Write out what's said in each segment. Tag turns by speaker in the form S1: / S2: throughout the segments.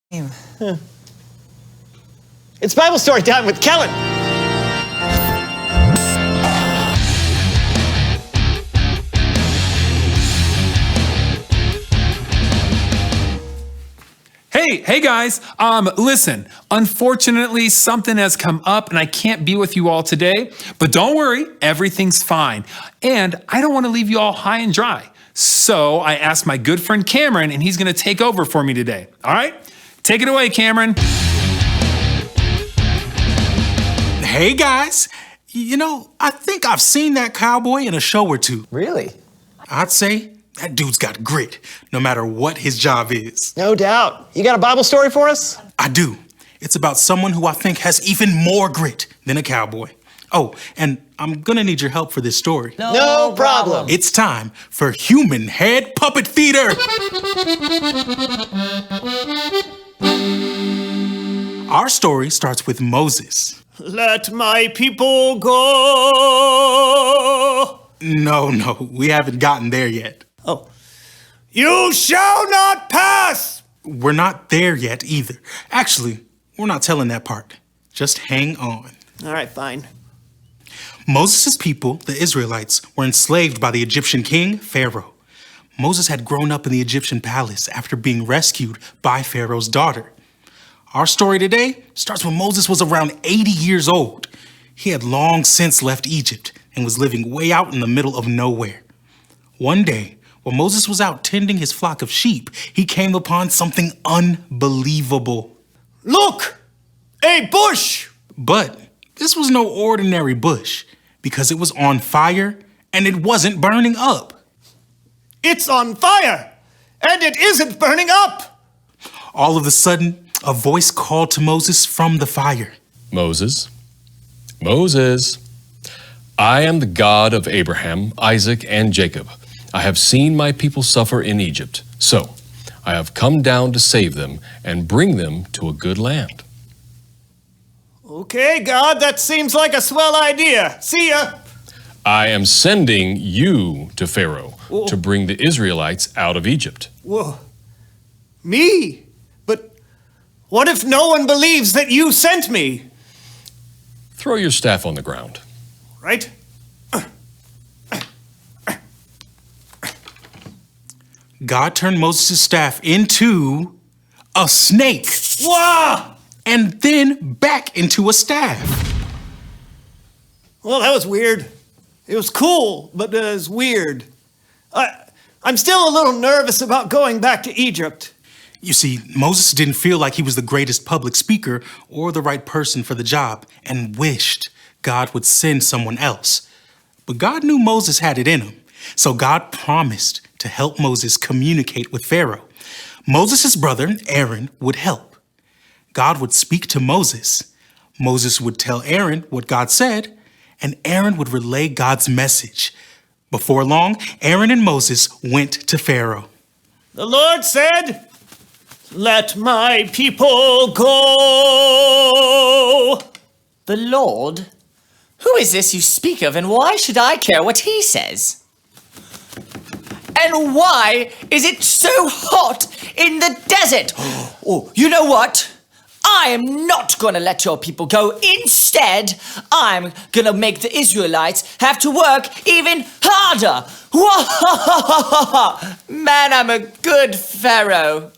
S1: It's Bible story time with Kellen.
S2: Hey guys, listen, unfortunately something has come up and I can't be with you all today, but don't worry, everything's fine. And I don't want to leave you all high and dry. So I asked my good friend Cameron and he's going to take over for me today. All right? Take it away, Cameron.
S3: Hey guys, I think I've seen that cowboy in a show or two.
S1: Really?
S3: I'd say that dude's got grit, no matter what his job is.
S1: No doubt. You got a Bible story for us?
S3: I do. It's about someone who I think has even more grit than a cowboy. Oh, and I'm gonna need your help for this story.
S1: No problem.
S3: It's time for Human Head Puppet Theater. Our story starts with Moses.
S1: Let my people go.
S3: No, we haven't gotten there yet.
S1: Oh. You shall not pass.
S3: We're not there yet either. Actually, we're not telling that part. Just hang on.
S1: All right, fine.
S3: Moses' people, the Israelites, were enslaved by the Egyptian king, Pharaoh. Moses had grown up in the Egyptian palace after being rescued by Pharaoh's daughter. Our story today starts when Moses was around 80 years old. He had long since left Egypt and was living way out in the middle of nowhere. One day, while Moses was out tending his flock of sheep, he came upon something unbelievable.
S1: Look! A bush!
S3: But this was no ordinary bush, because it was on fire and it wasn't burning up.
S1: It's on fire! And it isn't burning up!
S3: All of a sudden, a voice called to Moses from the fire.
S4: Moses, I am the God of Abraham, Isaac, and Jacob. I have seen my people suffer in Egypt, so I have come down to save them and bring them to a good land.
S1: Okay, God, that seems like a swell idea. See ya!
S4: I am sending you to Pharaoh to bring the Israelites out of Egypt.
S1: Whoa. Me? But what if no one believes that you sent me?
S4: Throw your staff on the ground.
S1: Right?
S3: God turned Moses' staff into a snake.
S1: Whoa!
S3: And then back into a staff.
S1: Well, that was weird. It was cool, but it was weird. I'm still a little nervous about going back to Egypt.
S3: You see, Moses didn't feel like he was the greatest public speaker or the right person for the job and wished God would send someone else. But God knew Moses had it in him, so God promised to help Moses communicate with Pharaoh. Moses' brother, Aaron, would help. God would speak to Moses. Moses would tell Aaron what God said, and Aaron would relay God's message. Before long, Aaron and Moses went to Pharaoh.
S1: The Lord said, "Let my people go."
S5: The Lord? Who is this you speak of, and why should I care what he says? And why is it so hot in the desert? Oh, you know what? I am not going to let your people go. Instead, I'm going to make the Israelites have to work even harder. Man, I'm a good Pharaoh.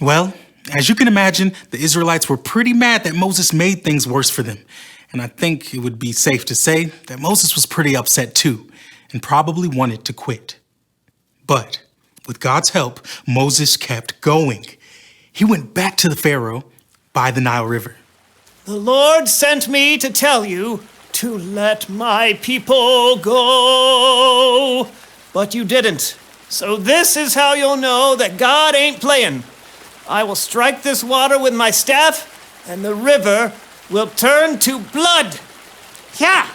S3: Well, as you can imagine, the Israelites were pretty mad that Moses made things worse for them. And I think it would be safe to say that Moses was pretty upset too, and probably wanted to quit. But with God's help, Moses kept going. He went back to the Pharaoh by the Nile River.
S1: The Lord sent me to tell you to let my people go. But you didn't. So this is how you'll know that God ain't playing. I will strike this water with my staff, and the river will turn to blood. Yeah.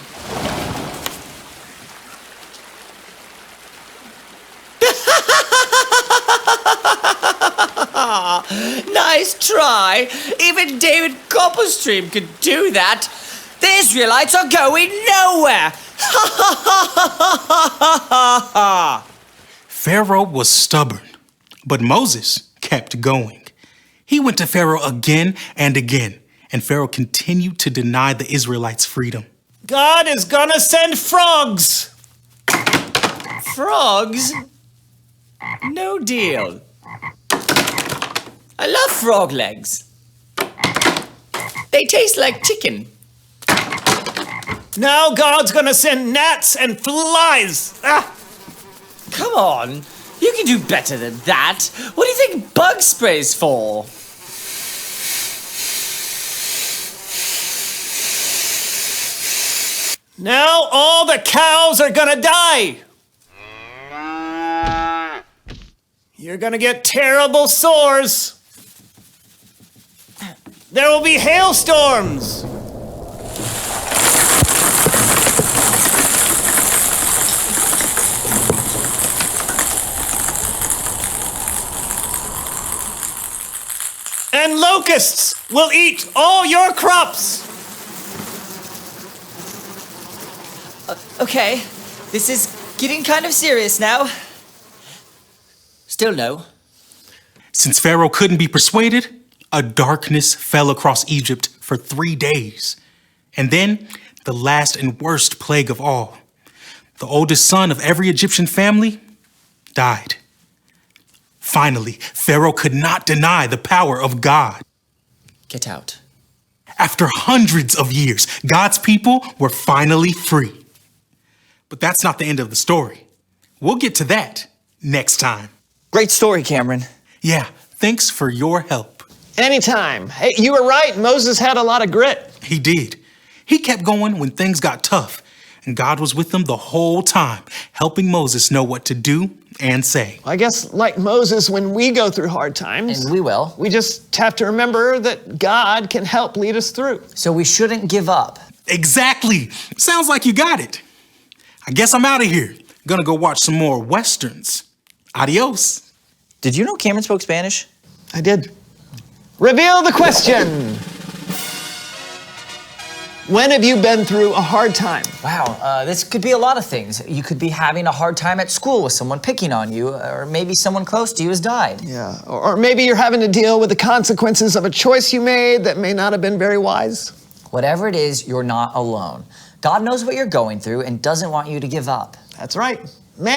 S5: Nice try. Even David Copperstream could do that. The Israelites are going nowhere.
S3: Pharaoh was stubborn, but Moses kept going. He went to Pharaoh again and again, and Pharaoh continued to deny the Israelites freedom.
S1: God is gonna send frogs.
S5: Frogs? No deal. I love frog legs. They taste like chicken.
S1: Now God's gonna send gnats and flies. Ah!
S5: Come on, you can do better than that. What do you think bug spray's for?
S1: Now all the cows are gonna die. You're gonna get terrible sores. There will be hailstorms. And locusts will eat all your crops.
S5: Okay, this is getting kind of serious now. Still no.
S3: Since Pharaoh couldn't be persuaded, a darkness fell across Egypt for 3 days. And then the last and worst plague of all. The oldest son of every Egyptian family died. Finally, Pharaoh could not deny the power of God.
S5: Get out.
S3: After hundreds of years, God's people were finally free. But that's not the end of the story. We'll get to that next time.
S5: Great story, Cameron.
S3: Yeah, thanks for your help.
S1: Anytime. Hey, you were right. Moses had a lot of grit.
S3: He did. He kept going when things got tough, and God was with him the whole time, helping Moses know what to do and say.
S1: I guess, like Moses, when we go through hard times,
S5: And we will.
S1: we just have to remember that God can help lead us through.
S5: So we shouldn't give up.
S3: Exactly. Sounds like you got it. I guess I'm out of here. Gonna go watch some more Westerns. Adios.
S5: Did you know Cameron spoke Spanish?
S1: I did. Reveal the question. When have you been through a hard time?
S5: Wow, this could be a lot of things. You could be having a hard time at school with someone picking on you, or maybe someone close to you has died.
S1: Yeah, or maybe you're having to deal with the consequences of a choice you made that may not have been very wise.
S5: Whatever it is, you're not alone. God knows what you're going through and doesn't want you to give up.
S1: That's right.